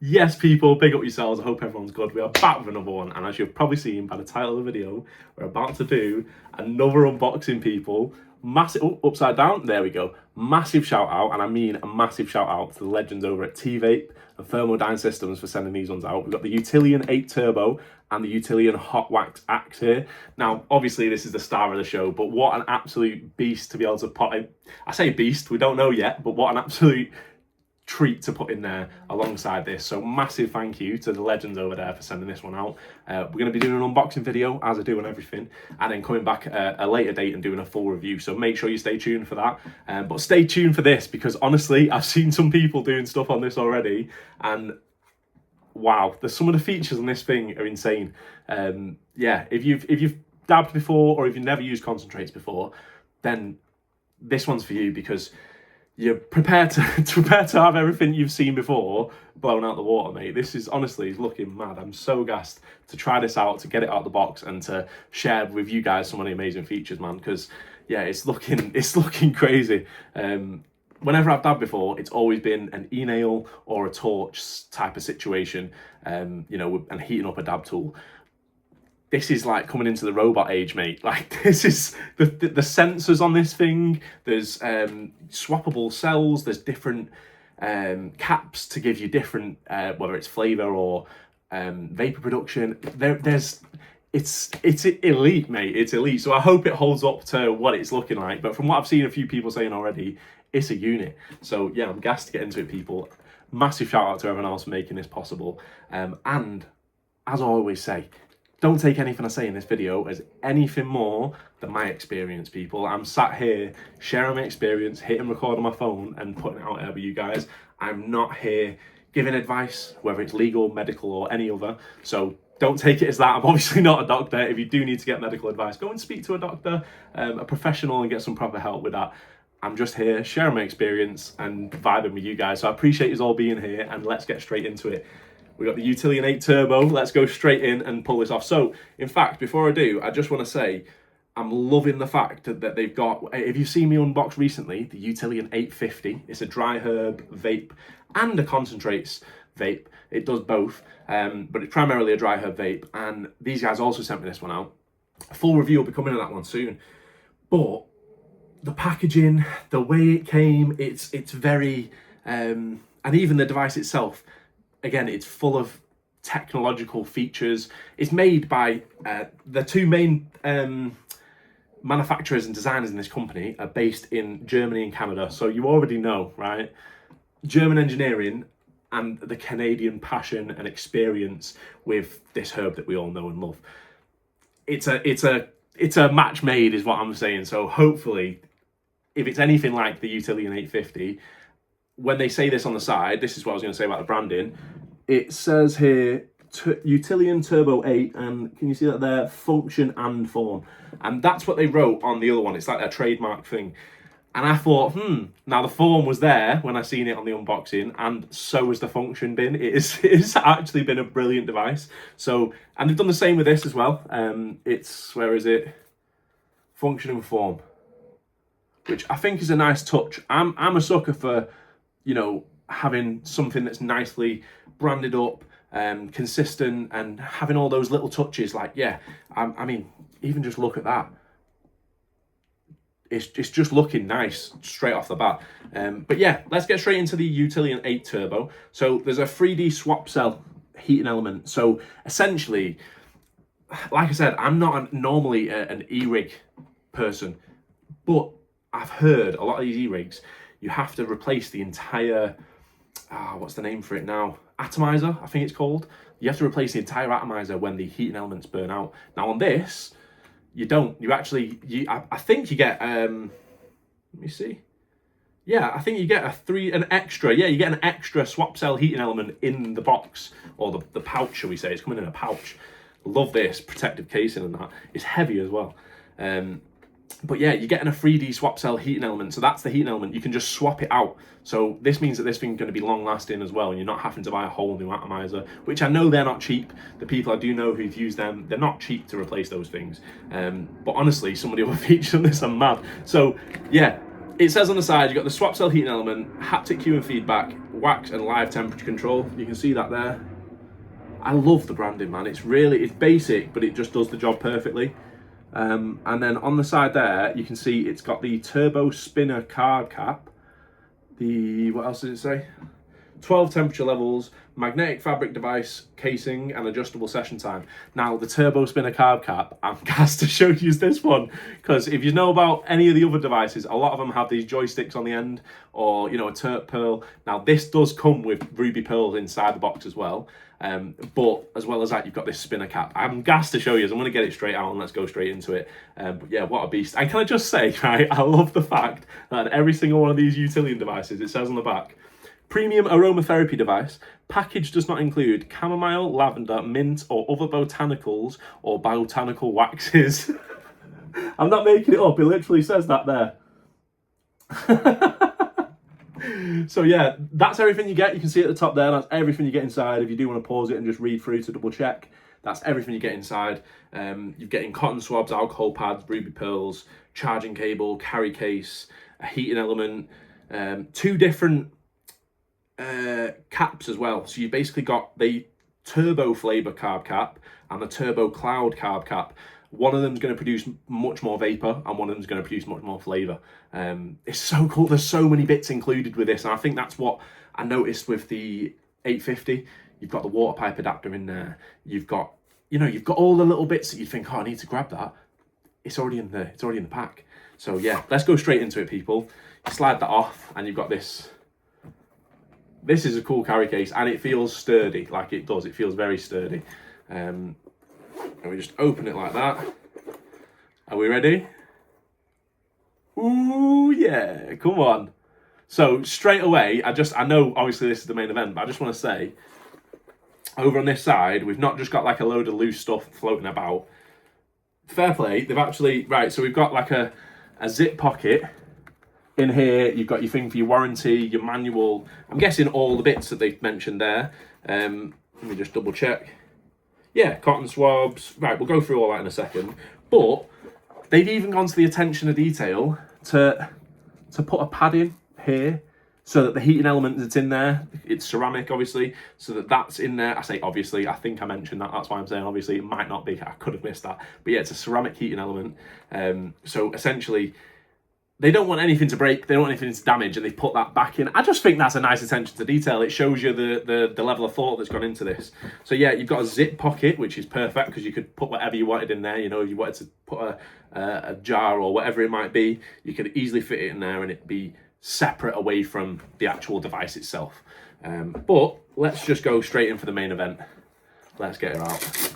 Yes, people, big up yourselves. I hope everyone's good. We are back with another one, and as you've probably seen by the title of the video, we're about to do another unboxing, people. Massive, upside down, there we go. Massive shout out, and I mean a massive shout out to the legends over at TVape and Thermodyne Systems for sending these ones out. We've got the Utillian 8 Turbo and the Utillian Hot Wax Axe here. Now, obviously, this is the star of the show, but what an absolute beast to be able to put in. I say beast, we don't know yet, but what an absolute treat to put in there alongside this. So massive thank you to the legends over there for sending this one out. We're going to be doing an unboxing video as I do on everything, and then coming back a later date and doing a full review, so make sure you stay tuned for that. But stay tuned for this, because honestly I've seen some people doing stuff on this already, and wow, some of the features on this thing are insane. Yeah, if you've dabbed before, or if you've never used concentrates before, then this one's for you, because you're prepared to prepare to have everything you've seen before blown out the water, mate. This is honestly looking mad. I'm so gassed to try this out, to get it out of the box, and to share with you guys some of the amazing features, man. Because yeah, it's looking crazy. Whenever I've dabbed before, it's always been an e-nail or a torch type of situation, you know, and heating up a dab tool. This is like coming into the robot age, mate. Like, this is the sensors on this thing. There's swappable cells. There's different caps to give you different, whether it's flavor or vapor production. It's elite, mate. It's elite. So I hope it holds up to what it's looking like. But from what I've seen a few people saying already, it's a unit. So yeah, I'm gassed to get into it, people. Massive shout out to everyone else making this possible. And as I always say, don't take anything I say in this video as anything more than my experience, people. I'm sat here sharing my experience, hitting record on my phone and putting it out there with you guys. I'm not here giving advice, whether it's legal, medical, or any other. So don't take it as that. I'm obviously not a doctor. If you do need to get medical advice, go and speak to a doctor, a professional, and get some proper help with that. I'm just here sharing my experience and vibing with you guys. So I appreciate you all being here, and let's get straight into it. We got the Utillian 8 Turbo. Let's go straight in and pull this off. So, in fact, before I do, I just want to say I'm loving the fact that they've got, if you've seen me unbox recently, the Utillian 850. It's a dry herb vape and a concentrates vape. It does both, but it's primarily a dry herb vape. And these guys also sent me this one out. A full review will be coming of that one soon. But the packaging, the way it came, it's very, and even the device itself, again, it's full of technological features. It's made by the two main manufacturers and designers in this company are based in Germany and Canada. So you already know, right? German engineering and the Canadian passion and experience with this herb that we all know and love. It's a match made, is what I'm saying. So hopefully, if it's anything like the Utillian 850, when they say this on the side, this is what I was going to say about the branding. It says here, Utillian Turbo 8, and can you see that there? Function and form. And that's what they wrote on the other one. It's like their trademark thing. And I thought, now the form was there when I seen it on the unboxing, and so has the function been. It's actually been a brilliant device. So, and they've done the same with this as well. It's, where is it? Function and form, which I think is a nice touch. I'm a sucker for, you know, having something that's nicely branded up, consistent, and having all those little touches. Like, yeah, I mean, even just look at that. It's just looking nice straight off the bat. But yeah, let's get straight into the Utillian 8 Turbo. So there's a 3D swap cell heating element. So essentially, like I said, I'm not normally an e-rig person, but I've heard a lot of these e-rigs, you have to replace the entire, what's the name for it now? Atomizer, I think it's called. You have to replace the entire atomizer when the heating elements burn out. Now on this, you don't. You actually, I think you get, let me see. Yeah, I think you get an extra swap cell heating element in the box, or the pouch, shall we say. It's coming in a pouch. Love this, protective casing and that. It's heavy as well. But yeah, you're getting a 3D swap cell heating element. So that's the heating element. You can just swap it out. So this means that this thing's going to be long lasting as well. And you're not having to buy a whole new atomizer, which I know they're not cheap. The people I do know who've used them, they're not cheap to replace those things. But honestly, some of the other features on this are mad. So yeah, it says on the side, you've got the swap cell heating element, haptic cue and feedback, wax and live temperature control. You can see that there. I love the branding, man. It's basic, but it just does the job perfectly. And then on the side there, you can see it's got the turbo spinner carb cap. What else did it say? 12 temperature levels, magnetic fabric device casing, and adjustable session time. Now, the turbo spinner carb cap, I'm gassed to show you this one, because if you know about any of the other devices, a lot of them have these joysticks on the end, or, you know, a Turk pearl. Now, this does come with ruby pearls inside the box as well. But as well as that, you've got this spinner cap. I'm gassed to show you, so I'm going to get it straight out and let's go straight into it. But yeah, what a beast. And can I just say, right, I love the fact that every single one of these Utillian devices, it says on the back, premium aromatherapy device. Package does not include chamomile, lavender, mint, or other botanicals or botanical waxes. I'm not making it up. It literally says that there. So yeah, that's everything you get. You can see at the top there, that's everything you get inside. If you do want to pause it and just read through to double check, that's everything you get inside. You're getting cotton swabs, alcohol pads, ruby pearls, charging cable, carry case, a heating element, 2 different caps as well. So you basically got the turbo flavor carb cap and the turbo cloud carb cap. One of them is going to produce much more vapor and one of them is going to produce much more flavor. It's so cool. There's so many bits included with this, and I think that's what I noticed with the 850. You've got the water pipe adapter in there. You've got, you know, you've got all the little bits that you think, oh, I need to grab that. It's already in there. It's already in the pack. So yeah, let's go straight into it, people. You slide that off, and you've got this. This is a cool carry case, and it feels sturdy, like it does. It feels very sturdy. And we just open it like that. Are we ready? Ooh, yeah, come on. So straight away, I know obviously this is the main event, but I just want to say, over on this side, we've not just got like a load of loose stuff floating about. Fair play, they've actually, right, so we've got like a zip pocket. In here, you've got your thing for your warranty, your manual. I'm guessing all the bits that they've mentioned there. Let me just double check. Yeah, cotton swabs. Right, we'll go through all that in a second. But they've even gone to the attention to detail to put a pad in here so that the heating element that's in there, it's ceramic, obviously, so that's in there. I say obviously, I think I mentioned that. That's why I'm saying obviously. It might not be. I could have missed that. But yeah, it's a ceramic heating element. So essentially, they don't want anything to break, they don't want anything to damage, and they put that back in. I just think that's a nice attention to detail. It shows you the level of thought that's gone into this. So yeah, you've got a zip pocket, which is perfect because you could put whatever you wanted in there. You know, if you wanted to put a jar or whatever it might be, you could easily fit it in there and it'd be separate away from the actual device itself. But let's just go straight in for the main event. Let's get it out.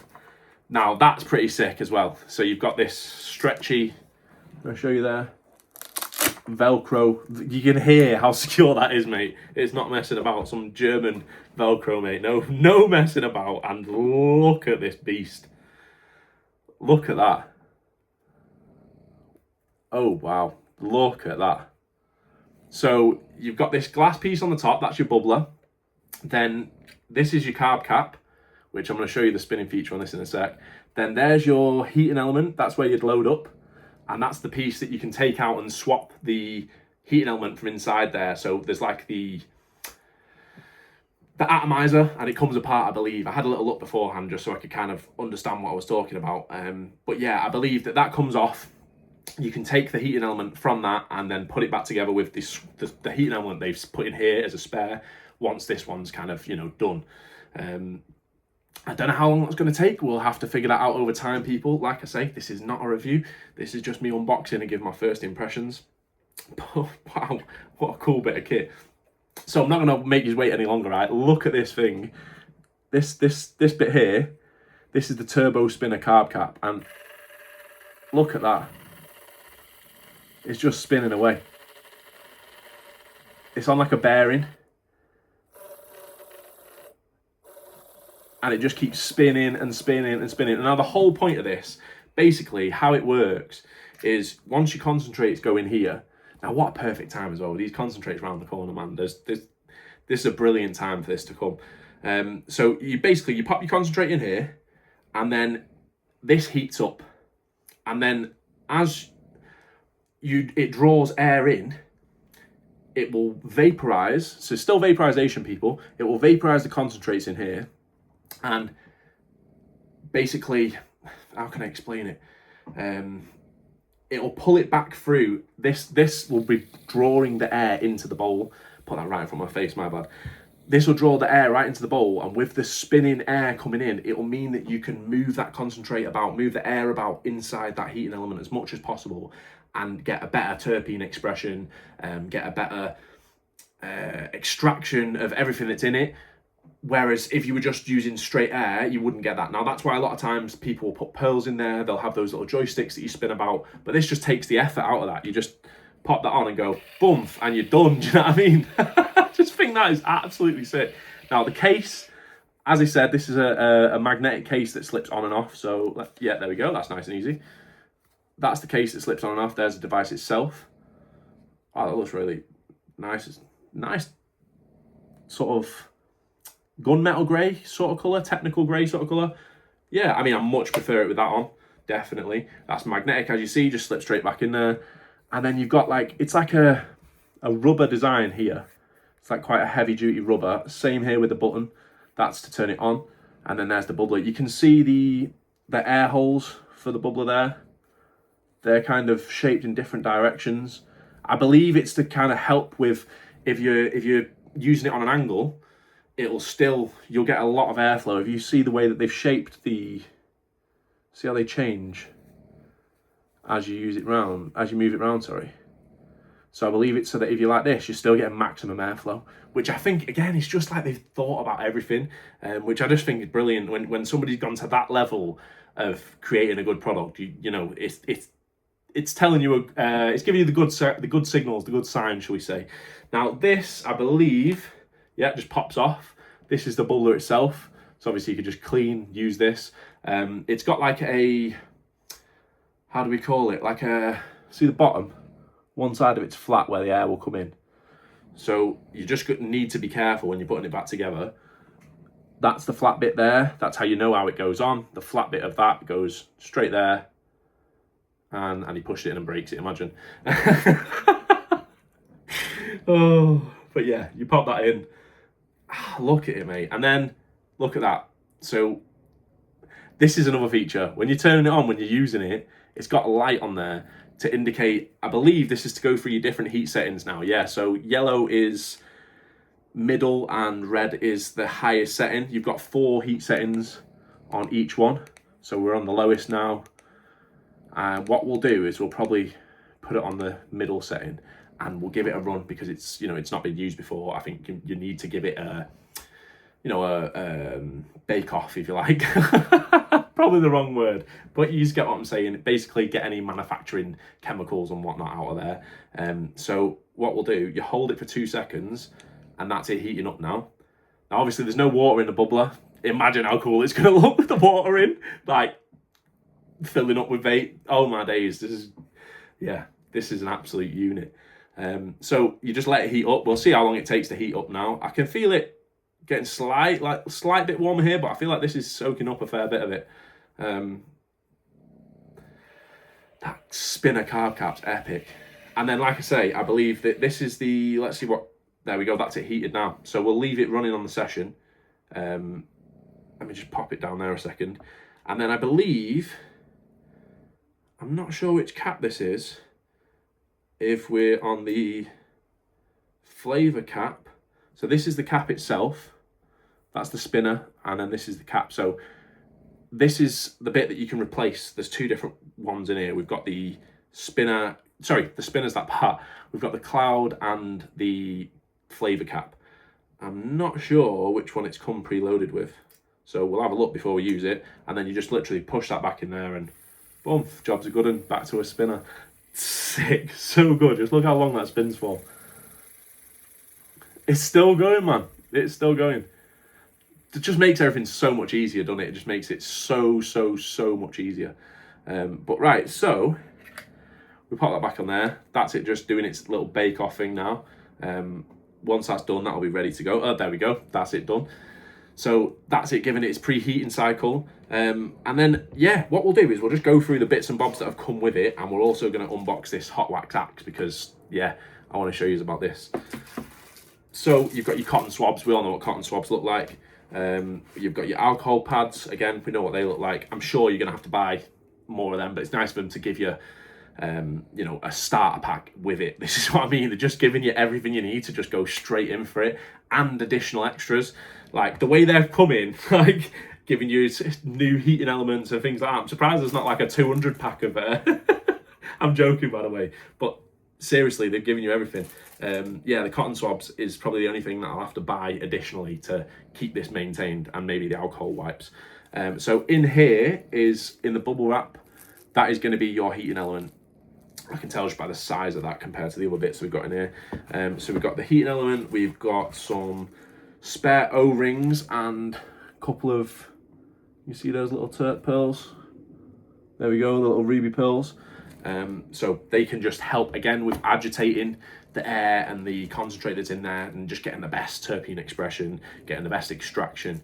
Now that's pretty sick as well. So you've got this stretchy, I'll show you there, Velcro. You can hear how secure that is, mate. It's not messing about. Some German Velcro, mate. No messing about. And look at this beast. Look at that. Oh wow, look at that. So you've got this glass piece on the top, that's your bubbler. Then this is your carb cap, which I'm going to show you the spinning feature on this in a sec. Then there's your heating element, that's where you'd load up. And that's the piece that you can take out and swap the heating element from inside there. So there's like the atomizer, and it comes apart, I believe. I had a little look beforehand just so I could kind of understand what I was talking about. But yeah, I believe that comes off. You can take the heating element from that and then put it back together with the heating element they've put in here as a spare once this one's kind of, you know, done. I don't know how long that's going to take. We'll have to figure that out over time, people. Like I say, this is not a review. This is just me unboxing and giving my first impressions. But wow, what a cool bit of kit. So I'm not going to make you wait any longer, right? Look at this thing. This bit here, this is the turbo spinner carb cap. And look at that. It's just spinning away. It's on like a bearing. And it just keeps spinning and spinning and spinning. And now the whole point of this, basically how it works, is once your concentrates go in here. Now what a perfect time as well. These concentrates around the corner, man. This is a brilliant time for this to come. So you pop your concentrate in here, and then this heats up. And then as it draws air in, it will vaporize. So still vaporization, people. It will vaporize the concentrates in here, and basically, how can I explain it? It will pull it back through. This will be drawing the air into the bowl. Put that right in front of my face, my bad. This will draw the air right into the bowl, and with the spinning air coming in, it will mean that you can move that concentrate about, move the air about inside that heating element as much as possible, and get a better terpene expression, get a better extraction of everything that's in it. Whereas if you were just using straight air, you wouldn't get that. Now, that's why a lot of times people will put pearls in there. They'll have those little joysticks that you spin about, but this just takes the effort out of that. You just pop that on and go, boom, and you're done. Do you know what I mean? I just think that is absolutely sick. Now, the case, as I said, this is a magnetic case that slips on and off. So, yeah, there we go. That's nice and easy. That's the case that slips on and off. There's the device itself. Oh, that looks really nice. It's nice sort of gunmetal grey sort of colour, technical grey sort of colour. Yeah, I mean, I much prefer it with that on, definitely. That's magnetic, as you see, just slips straight back in there. And then you've got like, it's like a rubber design here. It's like quite a heavy duty rubber. Same here with the button. That's to turn it on. And then there's the bubbler. You can see the air holes for the bubbler there. They're kind of shaped in different directions. I believe it's to kind of help with, if you're using it on an angle, you'll get a lot of airflow. If you see the way that they've shaped see how they change as you move it round, sorry. So I believe it's so that if you're like this, you're still getting maximum airflow, which I think, again, it's just like they've thought about everything, which I just think is brilliant. When somebody's gone to that level of creating a good product, you know, it's telling you, it's giving you the good signals, the good signs, shall we say. Now this, I believe, yeah, just pops off. This is the bubbler itself. So obviously you could just use this. It's got like how do we call it? Like see the bottom? One side of it's flat where the air will come in. So you just need to be careful when you're putting it back together. That's the flat bit there. That's how you know how it goes on. The flat bit of that goes straight there. And he pushed it in and breaks it, imagine. Oh, but yeah, you pop that in. Look at it, mate. And then look at that. So this is another feature. When you're turning it on, when you're using it, it's got a light on there to indicate, I believe this is to go through your different heat settings now. Yeah, so yellow is middle and red is the highest setting. You've got 4 heat settings on each one. So we're on the lowest now. What we'll do is we'll probably put it on the middle setting and we'll give it a run because it's, you know, it's not been used before. I think you need to give it a bake off, if you like. Probably the wrong word, but you just get what I'm saying. Basically get any manufacturing chemicals and whatnot out of there. So what we'll do, you hold it for 2 seconds and that's it heating up now. Now obviously there's no water in the bubbler. Imagine how cool it's going to look with the water in, like filling up with vape. Oh my days, this is an absolute unit. So you just let it heat up. We'll see how long it takes to heat up now. I can feel it getting slight bit warmer here, but I feel like this is soaking up a fair bit of it. That spinner carb cap's epic. And then, like I say, I believe that this is the, let's see what, there we go, that's it heated now. So we'll leave it running on the session. Let me just pop it down there a second. And then I believe, I'm not sure which cap this is. If we're on the flavor cap, so this is the cap itself, that's the spinner, and then this is the cap. So this is the bit that you can replace. There's 2 different ones in here. We've got the spinner, sorry, the spinner's that part. We've got the cloud and the flavor cap. I'm not sure which one it's come preloaded with. So we'll have a look before we use it, and then you just literally push that back in there and boom, job's a good one, back to a spinner. Sick, so good. Just look how long that spins for. It's still going, man. It's still going. It just makes everything so much easier, doesn't it? It just makes it so much easier. But right, so we pop that back on there. That's it, just doing its little bake-off thing now. Once that's done, that'll be ready to go. Oh, there we go. That's it done. So that's it, giving it its preheating cycle. And then, yeah, what we'll do is we'll just go through the bits and bobs that have come with it, and we're also going to unbox this hot wax axe because, yeah, I want to show you is about this. So you've got your cotton swabs. We all know what cotton swabs look like. You've got your alcohol pads. Again, we know what they look like. I'm sure you're going to have to buy more of them, but it's nice for them to give you, you know, a starter pack with it. This is what I mean. They're just giving you everything you need to just go straight in for it, and additional extras. Like the way they've come in, like giving you new heating elements and things like that. I'm surprised there's not like a 200 pack of I'm joking, by the way, but seriously, they've given you everything. Yeah, the cotton swabs is probably the only thing that I'll have to buy additionally to keep this maintained, and maybe the alcohol wipes. So in here is, in the bubble wrap, that is going to be your heating element. I can tell just by the size of that compared to the other bits we've got in here. So we've got the heating element, we've got some spare O-rings and a couple of, you see those little terp pearls? There we go, little ruby pearls. So they can just help again with agitating the air and the concentrate that's in there, and just getting the best terpene expression, getting the best extraction.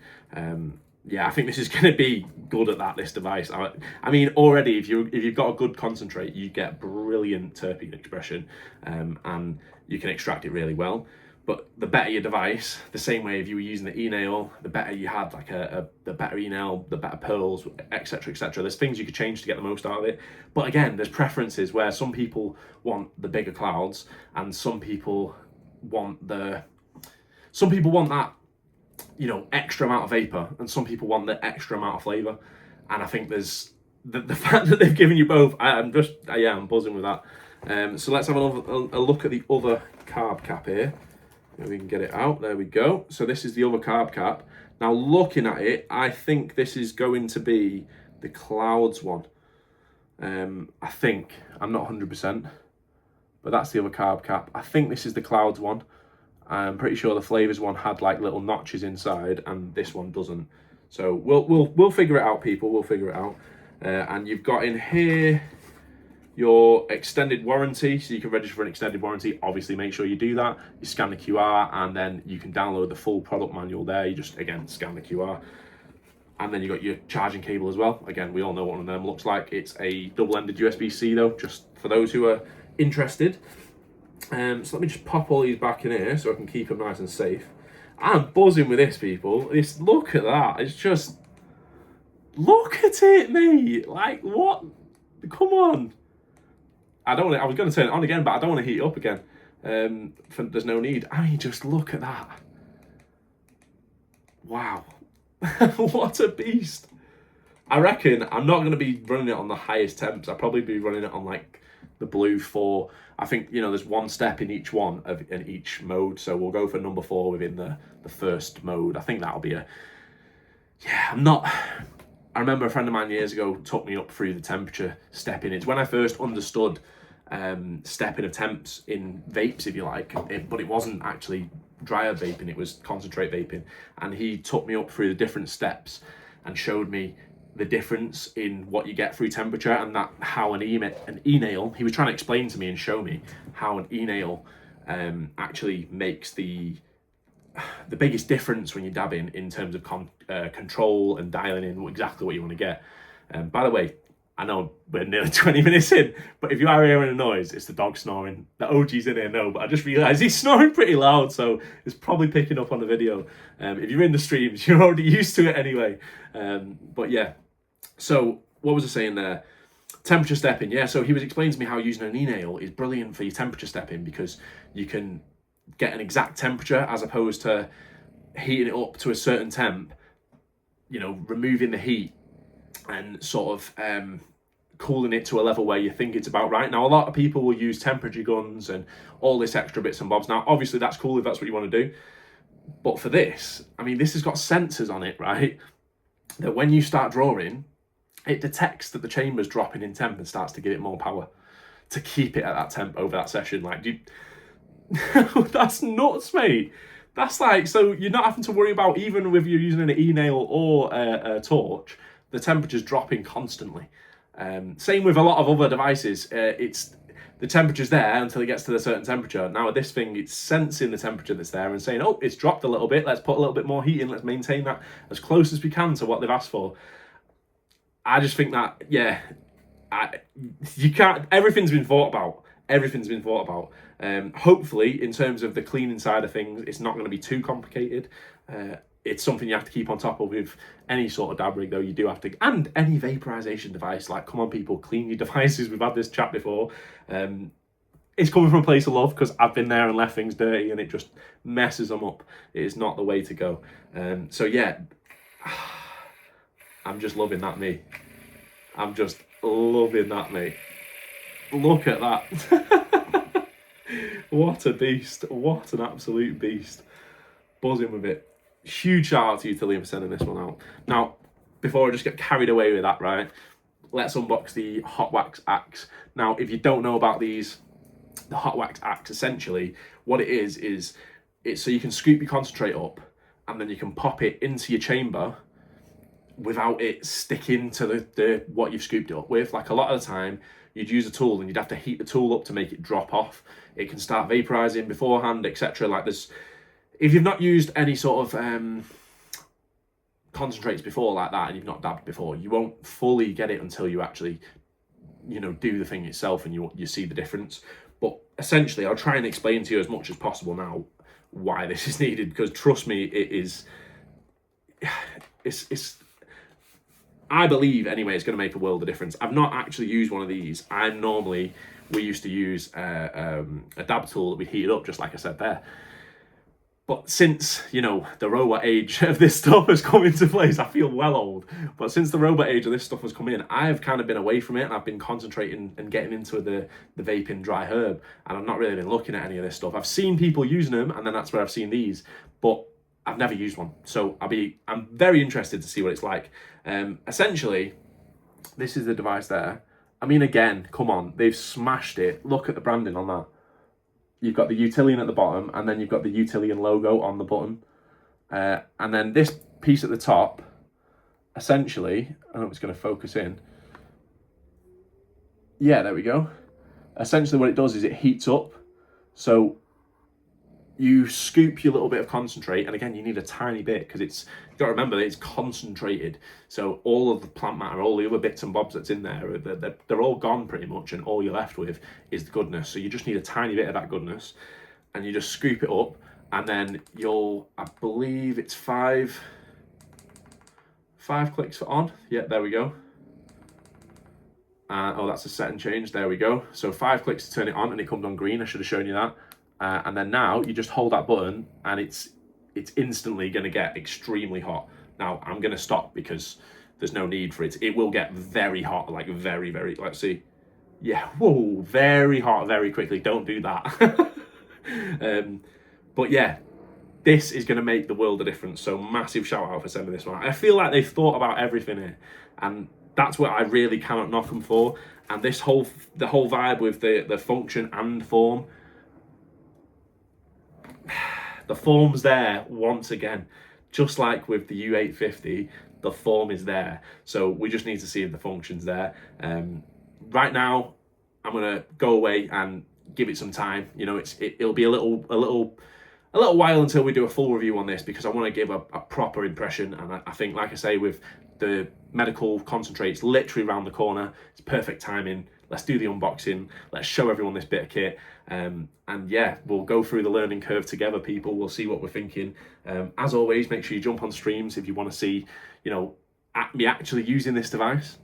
Yeah, I think this is going to be good at that, this device. I mean, already if you've got a good concentrate, you get brilliant terpene expression, and you can extract it really well. But the better your device, the same way if you were using the e-nail, the better you had like the better e-nail, the better pearls, etc., etc. There's things you could change to get the most out of it. But again, there's preferences where some people want the bigger clouds, and some people want that, you know, extra amount of vapor, and some people want the extra amount of flavor. And I think there's the fact that they've given you both. I'm buzzing with that. So let's have a look at the other carb cap here. Maybe we can get it out. There we go. So this is the other carb cap. Now looking at it, I think this is going to be the clouds one. I think, I'm not 100%, but that's the other carb cap. I think this is the clouds one. I'm pretty sure the flavors one had like little notches inside, and this one doesn't. So we'll figure it out, people. We'll figure it out. And you've got in here your extended warranty, so you can register for an extended warranty. Obviously, make sure you do that. You scan the QR, and then you can download the full product manual there. You just, again, scan the QR. And then you got your charging cable as well. Again, we all know what one of them looks like. It's a double-ended USB-C though, just for those who are interested. So let me just pop all these back in here so I can keep them nice and safe. I'm buzzing with this, people. Look at that. It's just, look at it, mate. Like, what? Come on. I was going to turn it on again, but I don't want to heat it up again. There's no need. I mean, just look at that. Wow. What a beast. I reckon I'm not going to be running it on the highest temps. I'll probably be running it on like the blue 4. I think, you know, there's one step in each one in each mode. So we'll go for number 4 within the first mode. I think that'll be I remember a friend of mine years ago took me up through the temperature stepping. It's when I first understood stepping of temps in vapes, if you like, but it wasn't actually dryer vaping, it was concentrate vaping. And he took me up through the different steps and showed me the difference in what you get through temperature, and that how an e-nail, he was trying to explain to me and show me how an e-nail actually makes the biggest difference when you're dabbing in terms of control and dialing in exactly what you want to get. By the way, I know we're nearly 20 minutes in, but if you are hearing a noise, it's the dog snoring. The OG's in here, no, but I just realised he's snoring pretty loud, so it's probably picking up on the video. If you're in the streams, you're already used to it anyway. But yeah, so what was I saying there? Temperature stepping, yeah, so he was explaining to me how using an e-nail is brilliant for your temperature stepping, because you can get an exact temperature as opposed to heating it up to a certain temp, you know, removing the heat and sort of cooling it to a level where you think it's about right. Now, a lot of people will use temperature guns and all this extra bits and bobs. Now, obviously, that's cool if that's what you want to do. But for this, I mean, this has got sensors on it, right? That when you start drawing, it detects that the chamber's dropping in temp and starts to give it more power to keep it at that temp over that session. Like, that's nuts, mate. That's like, so you're not having to worry about, even if you're using an e-nail or a torch, the temperature's dropping constantly. Same with a lot of other devices. It's the temperature's there until it gets to a certain temperature. Now with this thing, it's sensing the temperature that's there and saying, oh, it's dropped a little bit, let's put a little bit more heat in, let's maintain that as close as we can to what they've asked for. I just think that, yeah, you can't, everything's been thought about. Everything's been thought about. Hopefully, in terms of the cleaning side of things, it's not going to be too complicated. It's something you have to keep on top of with any sort of dab rig, though. You do have to, and any vaporization device. Like, come on, people, clean your devices. We've had this chat before. It's coming from a place of love, because I've been there and left things dirty and it just messes them up. It is not the way to go. So yeah, I'm just loving that, me. I'm just loving that, mate. Look at that. What a beast. What an absolute beast. Buzzing with it. Huge shout out to Utillian for sending this one out. Now, before I just get carried away with that, right, let's unbox the Hot Wax Axe. Now, if you don't know about these, the Hot Wax Axe, essentially, what it is it's so you can scoop your concentrate up and then you can pop it into your chamber without it sticking to the what you've scooped it up with. Like, a lot of the time, you'd use a tool and you'd have to heat the tool up to make it drop off. It can start vaporizing beforehand, etc. Like, there's, if you've not used any sort of concentrates before like that, and you've not dabbed before, you won't fully get it until you actually, you know, do the thing itself and you see the difference. But essentially, I'll try and explain to you as much as possible now why this is needed, because trust me, it's I believe anyway it's going to make a world of difference. I've not actually used one of these. We used to use a dab tool that we heated up, just like I said there. But since, you know, the robot age of this stuff has come into place, I feel well old, but since the robot age of this stuff has come in, I've kind of been away from it, and I've been concentrating and getting into the vaping dry herb, and I've not really been looking at any of this stuff. I've seen people using them, and then that's where I've seen these, but I've never used one. So I'm very interested to see what it's like. Essentially, this is the device there. I mean, again, come on, they've smashed it. Look at the branding on that. You've got the Utillian at the bottom, and then you've got the Utillian logo on the button. And then this piece at the top, essentially, I don't know if it's going to focus in. Yeah, there we go. Essentially what it does is it heats up. So you scoop your little bit of concentrate, and again, you need a tiny bit, because you've got to remember that it's concentrated. So all of the plant matter, all the other bits and bobs that's in there, they're all gone pretty much, and all you're left with is the goodness. So you just need a tiny bit of that goodness, and you just scoop it up, and then I believe it's five clicks for on. Yeah, there we go. Oh, that's a set and change. There we go. So 5 clicks to turn it on, and it comes on green. I should have shown you that. And then now you just hold that button, and it's instantly going to get extremely hot. Now I'm going to stop because there's no need for it. It will get very hot, like very, very, let's see. Yeah, whoa, very hot very quickly. Don't do that. But yeah, this is going to make the world of difference. So massive shout out for sending this one. I feel like they've thought about everything here, and that's what I really cannot knock them for. And the whole vibe with the function and form. The form's there once again, just like with the U850, the form is there. So we just need to see if the function's there. Right now, I'm gonna go away and give it some time. You know, it'll be a little while until we do a full review on this, because I want to give a proper impression. And I think, like I say, with the medical concentrates literally around the corner, it's perfect timing. Let's do the unboxing. Let's show everyone this bit of kit. And yeah, we'll go through the learning curve together, people. We'll see what we're thinking. As always, make sure you jump on streams if you want to see, you know, me actually using this device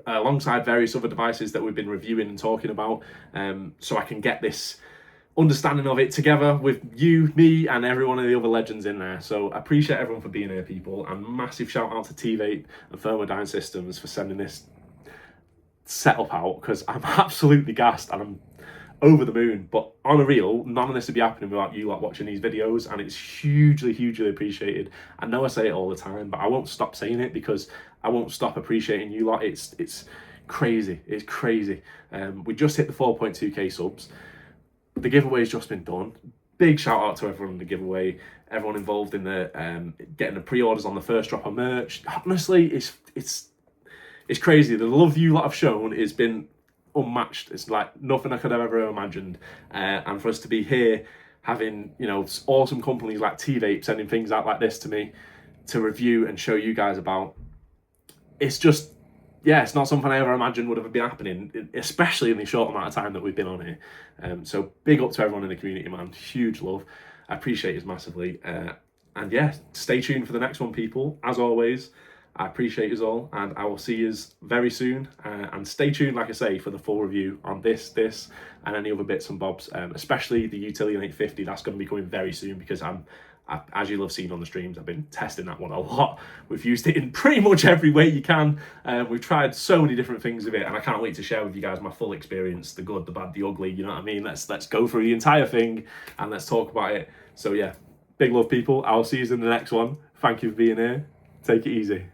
alongside various other devices that we've been reviewing and talking about, so I can get this understanding of it together with you, me, and every one of the other legends in there. So I appreciate everyone for being here, people, and massive shout out to TVape and Thermodyne Systems for sending this setup out, because I'm absolutely gassed and I'm over the moon. But on a real, none of this would be happening without you lot watching these videos, and it's hugely appreciated. I know I say it all the time, but I won't stop saying it, because I won't stop appreciating you lot. It's crazy. It's crazy. We just hit the 4.2k subs. The giveaway's just been done. Big shout out to everyone in the giveaway, everyone involved in the getting the pre-orders on the first drop of merch. Honestly, it's crazy. The love you lot have shown has been unmatched. It's like nothing I could have ever imagined. And for us to be here having, you know, awesome companies like TVape sending things out like this to me to review and show you guys about, it's just yeah, it's not something I ever imagined would have been happening, especially in the short amount of time that we've been on here. So big up to everyone in the community, man. Huge love. I appreciate it massively. And yeah, stay tuned for the next one, people. As always, I appreciate you all, and I will see you very soon. And stay tuned, like I say, for the full review on this, and any other bits and bobs, especially the Utillian 850. That's going to be coming very soon because as you'll have seen on the streams, I've been testing that one a lot. We've used it in pretty much every way you can. We've tried so many different things with it, and I can't wait to share with you guys my full experience, the good, the bad, the ugly, you know what I mean? Let's go through the entire thing, and let's talk about it. So yeah, big love, people. I'll see you in the next one. Thank you for being here. Take it easy.